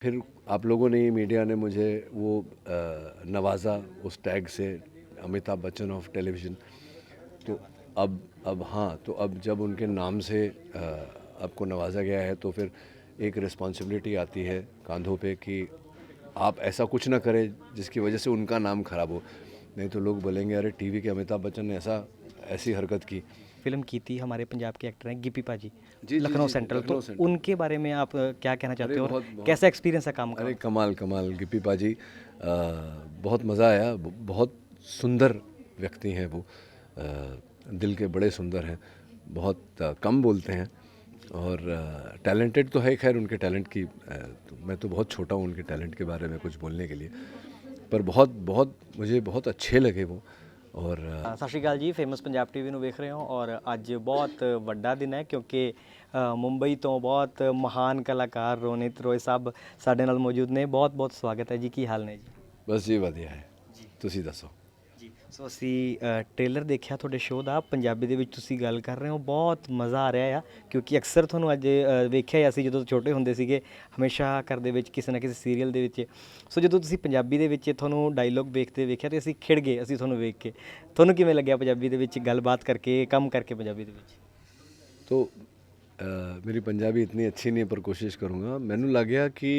फिर आप लोगों ने, मीडिया ने मुझे वो नवाज़ा उस टैग से, अमिताभ बच्चन ऑफ टेलीविज़न। तो अब हाँ, तो अब जब उनके नाम से आपको नवाजा गया है तो फिर एक रिस्पॉन्सिबिलिटी आती है कांधों पे कि आप ऐसा कुछ ना करें जिसकी वजह से उनका नाम खराब हो। नहीं तो लोग बोलेंगे अरे टीवी के अमिताभ बच्चन ने ऐसी हरकत की। फ़िल्म की थी, हमारे पंजाब के एक्टर हैं गिप्पी पाजी, जी जी लखनऊ जी जी, सेंट्रल, लखनऊ तो सेंट्रल। उनके बारे में आप क्या कहना अरे चाहते हो और बहुत बहुत, कैसा एक्सपीरियंस है काम का अरे उनका? कमाल कमाल गिप्पी पाजी। बहुत मज़ा आया। बहुत सुंदर व्यक्ति हैं वो। दिल के बड़े सुंदर हैं। बहुत कम बोलते हैं और टैलेंटेड तो है। खैर उनके टैलेंट की तो मैं तो बहुत छोटा हूँ उनके टैलेंट के बारे में कुछ बोलने के लिए। पर बहुत बहुत मुझे बहुत अच्छे लगे वो। और ਸਤਿ ਸ਼੍ਰੀ ਅਕਾਲ ਜੀ, ਫੇਮਸ ਪੰਜਾਬ ਟੀਵੀ ਨੂੰ ਵੇਖ ਰਹੇ ਹੋ ਔਰ ਅੱਜ ਬਹੁਤ ਵੱਡਾ ਦਿਨ ਹੈ ਕਿਉਂਕਿ ਮੁੰਬਈ ਤੋਂ ਬਹੁਤ ਮਹਾਨ ਕਲਾਕਾਰ ਰੋਨਿਤ ਰੋਏ ਸਾਹਿਬ ਸਾਡੇ ਨਾਲ ਮੌਜੂਦ ਨੇ। ਬਹੁਤ ਬਹੁਤ ਸਵਾਗਤ ਹੈ ਜੀ, ਕੀ ਹਾਲ ਨੇ ਜੀ? ਬਸ ਜੀ ਵਧੀਆ ਹੈ। ਤੁਸੀਂ ਦੱਸੋ। ਜੀ, ਸੋ ਅਸੀਂ ਟ੍ਰੇਲਰ ਦੇਖਿਆ ਤੁਹਾਡੇ ਸ਼ੋਅ ਦਾ, ਪੰਜਾਬੀ ਦੇ ਵਿੱਚ ਤੁਸੀਂ ਗੱਲ ਕਰ ਰਹੇ ਹੋ, ਬਹੁਤ ਮਜ਼ਾ ਆ ਰਿਹਾ ਆ ਕਿਉਂਕਿ ਅਕਸਰ ਤੁਹਾਨੂੰ ਅੱਜ ਵੇਖਿਆ ਹੀ ਅਸੀਂ ਜਦੋਂ ਛੋਟੇ ਹੁੰਦੇ ਸੀਗੇ, ਹਮੇਸ਼ਾ ਘਰ ਦੇ ਵਿੱਚ ਕਿਸੇ ਨਾ ਕਿਸੇ ਸੀਰੀਅਲ ਦੇ ਵਿੱਚ। ਸੋ ਜਦੋਂ ਤੁਸੀਂ ਪੰਜਾਬੀ ਦੇ ਵਿੱਚ ਤੁਹਾਨੂੰ ਡਾਇਲੋਗ ਵੇਖਦੇ ਵੇਖਿਆ ਤੇ ਅਸੀਂ ਖਿੜ ਗਏ, ਅਸੀਂ ਤੁਹਾਨੂੰ ਵੇਖ ਕੇ। ਤੁਹਾਨੂੰ ਕਿਵੇਂ ਲੱਗਿਆ ਪੰਜਾਬੀ ਦੇ ਵਿੱਚ ਗੱਲਬਾਤ ਕਰਕੇ, ਕੰਮ ਕਰਕੇ ਪੰਜਾਬੀ ਦੇ ਵਿੱਚ? तो मेरी पंजाबी इतनी अच्छी नहीं है पर कोशिश करूँगा। मैनू लग गया कि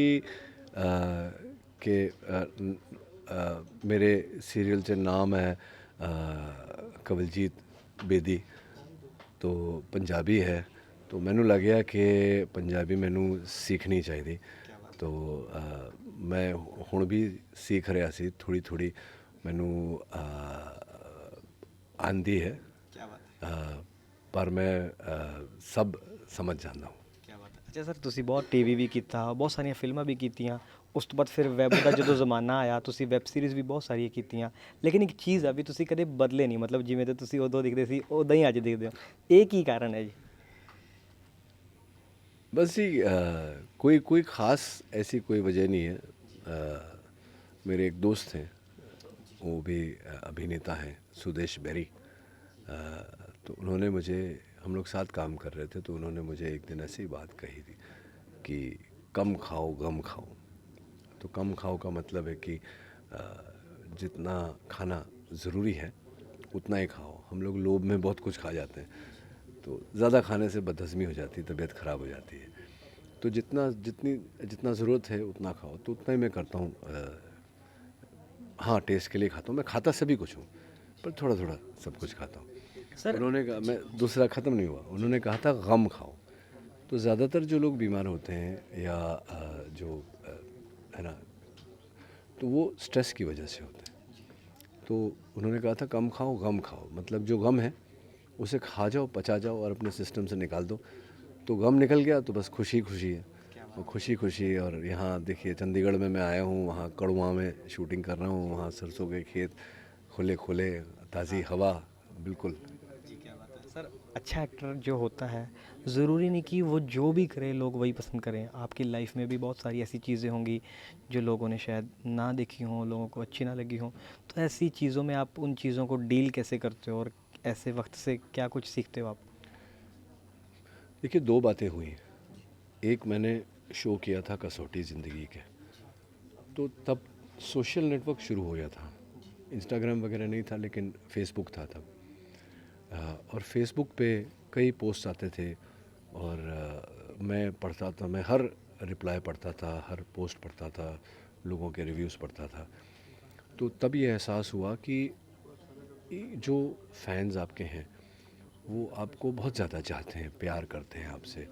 मेरे सीरियल च नाम है कवलजीत बेदी, तो पंजाबी है। तो मैनू लग गया कि पंजाबी मैनू सीखनी चाहिए। तो मैं हुण भी सीख रहा सी थोड़ी थोड़ी। मैनू आंदी है। पर मैं सब समझ जाता हूँ। ਕਿਆ ਬਾਤ ਹੈ। ਅੱਛਾ ਸਰ, ਤੁਸੀਂ ਬਹੁਤ ਟੀਵੀ ਵੀ ਕੀਤਾ, ਬਹੁਤ ਸਾਰੀਆਂ ਫਿਲਮਾਂ ਵੀ ਕੀਤੀਆਂ, ਉਸ ਤੋਂ ਬਾਅਦ ਫਿਰ ਵੈਬ ਦਾ ਜਦੋਂ ਜ਼ਮਾਨਾ ਆਇਆ ਤੁਸੀਂ ਵੈਬ ਸੀਰੀਜ਼ ਵੀ ਬਹੁਤ ਸਾਰੀਆਂ ਕੀਤੀਆਂ, ਲੇਕਿਨ ਇੱਕ ਚੀਜ਼ ਆ ਵੀ ਤੁਸੀਂ ਕਦੇ ਬਦਲੇ ਨਹੀਂ, ਮਤਲਬ ਜਿਵੇਂ ਤੇ ਤੁਸੀਂ ਉਦੋਂ ਦਿਖਦੇ ਸੀ ਉਦਾਂ ਹੀ ਅੱਜ ਦਿਖਦੇ ਹੋ। ਇਹ ਕੀ ਕਾਰਨ ਹੈ ਜੀ? बस जी कोई कोई ख़ास ऐसी कोई वजह नहीं है। मेरे एक दोस्त हैं, वो भी अभिनेता हैं, सुदेश बेरी। तो उन्होंने मुझे, हम लोग साथ काम कर रहे थे तो उन्होंने मुझे एक दिन ऐसी बात कही थी कि कम खाओ गम खाओ। तो कम खाओ का मतलब है कि जितना खाना ज़रूरी है उतना ही खाओ। हम लोग लोभ में बहुत कुछ खा जाते हैं, तो ज़्यादा खाने से बदहज़मी हो जाती है, तबीयत ख़राब हो जाती है। तो जितना ज़रूरत है उतना खाओ। तो उतना ही मैं करता हूँ। हाँ, टेस्ट के लिए खाता हूँ। मैं खाता सभी कुछ हूँ पर थोड़ा थोड़ा सब कुछ खाता हूँ। सर, उन्होंने कहा, मैं दूसरा ख़त्म नहीं हुआ, उन्होंने कहा था गम खाओ। तो ज़्यादातर जो लोग बीमार होते हैं या जो है ना, तो वो स्ट्रेस की वजह से होते हैं। तो उन्होंने कहा था कम खाओ गम खाओ, मतलब जो गम है उसे खा जाओ, पचा जाओ और अपने सिस्टम से निकाल दो। तो गम निकल गया तो बस खुशी खुशी है। और खुशी खुशी। और यहाँ देखिए चंडीगढ़ में मैं आया हूँ, वहाँ कड़ुआ में शूटिंग कर रहा हूँ, वहाँ सरसों के खेत, खुले खुले, ताज़ी हवा, बिल्कुल। जी, क्या बात है सर। अच्छा एक्टर जो होता है, ज़रूरी नहीं कि वो जो भी करे लोग वही पसंद करें। आपकी लाइफ में भी बहुत सारी ऐसी चीज़ें होंगी जो लोगों ने शायद ना देखी हों, लोगों को अच्छी ना लगी हों। तो ऐसी चीज़ों में आप उन चीज़ों को डील कैसे करते हो और ऐसे वक्त से क्या कुछ सीखते हो आप? देखिए दो बातें हुई। एक मैंने शो किया था कसौटी ज़िंदगी के, तो तब सोशल नेटवर्क शुरू हो गया था। इंस्टाग्राम वगैरह नहीं था लेकिन फेसबुक था तब। और फेसबुक पे कई पोस्ट आते थे और मैं पढ़ता था। मैं हर रिप्लाई पढ़ता था, हर पोस्ट पढ़ता था, लोगों के रिव्यूज़ पढ़ता था। तो तब ये एहसास हुआ कि जो फैंस आपके हैं वो आपको बहुत ज़्यादा चाहते हैं, प्यार करते हैं आपसे,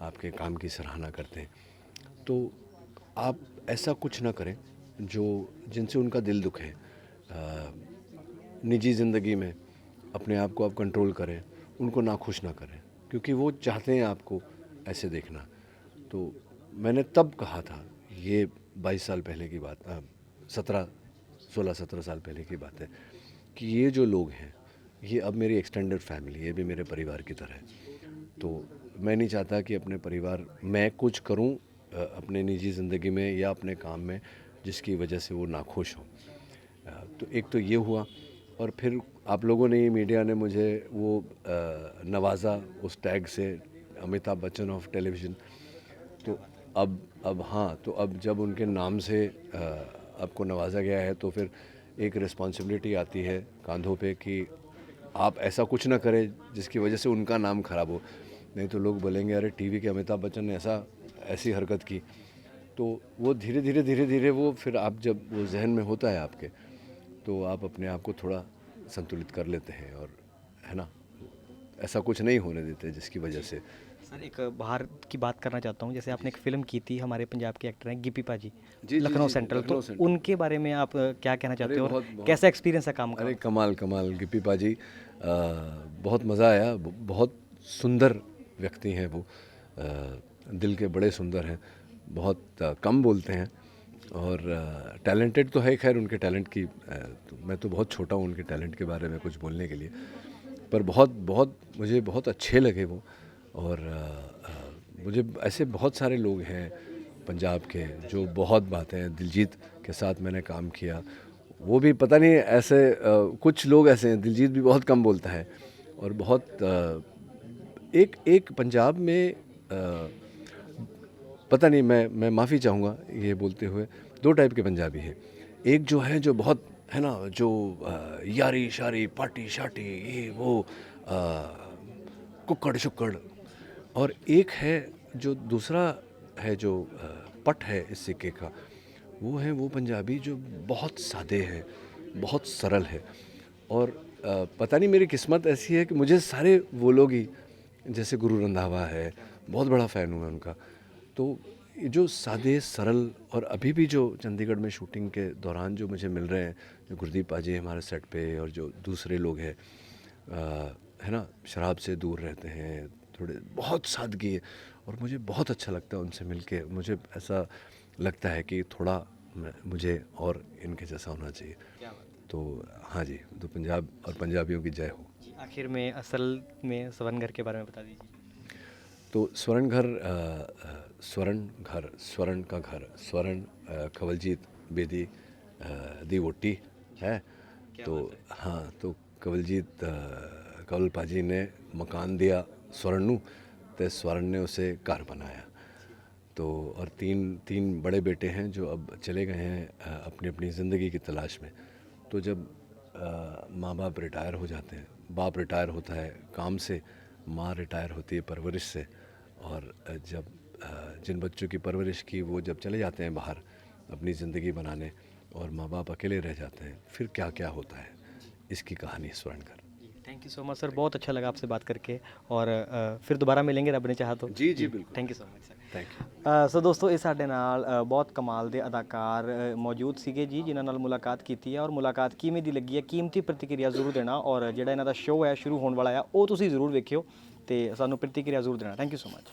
आपके काम की सराहना करते हैं। तो आप ऐसा कुछ ना करें जो जिनसे उनका दिल दुखे। निजी ज़िंदगी में अपने आप को आप कंट्रोल करें, उनको नाखुश ना करें, क्योंकि वो चाहते हैं आपको ऐसे देखना। तो मैंने तब कहा था, ये 22 साल पहले की बात, 16-17 साल पहले की बात है, कि ये जो लोग हैं ये अब मेरी एक्सटेंडेड फैमिली, ये भी मेरे परिवार की तरह है। तो मैं नहीं चाहता कि अपने परिवार, मैं कुछ करूं अपने निजी ज़िंदगी में या अपने काम में जिसकी वजह से वो नाखुश हों। तो एक तो ये हुआ। और फिर आप लोगों ने, मीडिया ने मुझे वो नवाज़ा उस टैग से, अमिताभ बच्चन ऑफ टेलीविज़न। तो अब हाँ, तो अब जब उनके नाम से आपको नवाजा गया है तो फिर एक रिस्पॉन्सिबिलिटी आती है कंधों पे कि आप ऐसा कुछ ना करें जिसकी वजह से उनका नाम खराब हो। नहीं तो लोग बोलेंगे अरे टीवी के अमिताभ बच्चन ने ऐसी हरकत की। तो वो धीरे धीरे वो फिर आप जब वो जहन में होता है आपके, तो आप अपने आप को थोड़ा संतुलित कर लेते हैं और है ना, ऐसा कुछ नहीं होने देते जिसकी वजह से। सर एक बाहर की बात करना चाहता हूँ, जैसे आपने एक फ़िल्म की थी, हमारे पंजाब के एक्टर हैं गिप्पी पाजी, जी, लखनऊ जी, सेंट्रल, लखनऊ तो सेंट्रल। उनके बारे में आप क्या कहना चाहते अरे हो और बहुत कैसा एक्सपीरियंस है काम का? अरे कमाल कमाल गिप्पी पाजी, बहुत मज़ा आया। बहुत सुंदर व्यक्ति हैं वो, दिल के बड़े सुंदर हैं, बहुत कम बोलते हैं और टैलेंटेड तो है। खैर उनके टैलेंट की तो मैं तो बहुत छोटा हूँ उनके टैलेंट के बारे में कुछ बोलने के लिए, पर बहुत बहुत मुझे बहुत अच्छे लगे वो। और मुझे ऐसे बहुत सारे लोग हैं पंजाब के जो बहुत बातें हैं। दिलजीत के साथ मैंने काम किया, वो भी पता नहीं ऐसे कुछ लोग ऐसे हैं। दिलजीत भी बहुत कम बोलता है और बहुत एक एक पंजाब में पता नहीं, मैं माफ़ी चाहूँगा ये बोलते हुए, दो टाइप के पंजाबी हैं। एक जो है जो बहुत है ना, जो यारी शारी पार्टी शार्टी ये वो कुक्कड़ शुक्कड़, और एक है जो दूसरा है जो पट है इस सिक्के का, वो पंजाबी जो बहुत सादे हैं, बहुत सरल है। और पता नहीं मेरी किस्मत ऐसी है कि मुझे सारे वो लोग ही, जैसे गुरु रंधावा है, बहुत बड़ा फ़ैन हूँ मैं उनका। तो ये जो सादे सरल, और अभी भी जो चंडीगढ़ में शूटिंग के दौरान जो मुझे मिल रहे हैं, जो गुरदीप पाजी हमारे सेट पे और जो दूसरे लोग हैं, है ना, शराब से दूर रहते हैं, थोड़े बहुत सादगी है और मुझे बहुत अच्छा लगता है उनसे मिलके। मुझे ऐसा लगता है कि थोड़ा मुझे और इनके जैसा होना चाहिए। तो हाँ जी, तो पंजाब और पंजाबियों की जय हो। आखिर में असल में स्वर्ण घर के बारे में बता दीजिए। तो स्वर्ण घर, स्वर्ण का घर, स्वर्ण कंवलजीत बेदी दी वोटी है। तो हाँ, तो कंवलजीत कंवल पाजी ने मकान दिया स्वर्ण नू, ते स्वर्ण ने उसे घर बनाया। तो और तीन बड़े बेटे हैं जो अब चले गए हैं अपनी अपनी ज़िंदगी की तलाश में। तो जब माँ बाप रिटायर हो जाते हैं, बाप रिटायर होता है काम से, माँ रिटायर होती है परवरिश से, और जब जिन बच्चों की परवरिश की वो जब चले जाते हैं बाहर अपनी ज़िंदगी बनाने और माँ बाप अकेले रह जाते हैं, फिर क्या क्या होता है, इसकी कहानी है स्वर्ण घर। Thank you so much sir, बहुत अच्छा लगा आपसे बात करके और फिर दोबारा मिलेंगे रब ने चाहा तो। जी जी बिल्कुल, thank you so much sir. Thank you. So ਦੋਸਤੋ, ਇਹ ਸਾਡੇ ਨਾਲ ਬਹੁਤ ਕਮਾਲ ਦੇ ਅਦਾਕਾਰ ਮੌਜੂਦ ਸੀਗੇ ਜੀ, ਜਿਨ੍ਹਾਂ ਨਾਲ ਮੁਲਾਕਾਤ ਕੀਤੀ ਹੈ ਔਰ ਮੁਲਾਕਾਤ ਕਿਵੇਂ ਦੀ ਲੱਗੀ ਹੈ ਕੀਮਤੀ ਪ੍ਰਤੀਕਿਰਿਆ ਜ਼ਰੂਰ ਦੇਣਾ, ਔਰ ਜਿਹੜਾ ਇਹਨਾਂ ਦਾ ਸ਼ੋਅ ਹੈ ਸ਼ੁਰੂ ਹੋਣ ਵਾਲਾ ਆ ਉਹ ਤੁਸੀਂ ਜ਼ਰੂਰ ਵੇਖਿਓ ਤੇ ਸਾਨੂੰ ਪ੍ਰਤੀਕਿਰਿਆ ਜ਼ਰੂਰ ਦੇਣਾ। Thank you so much.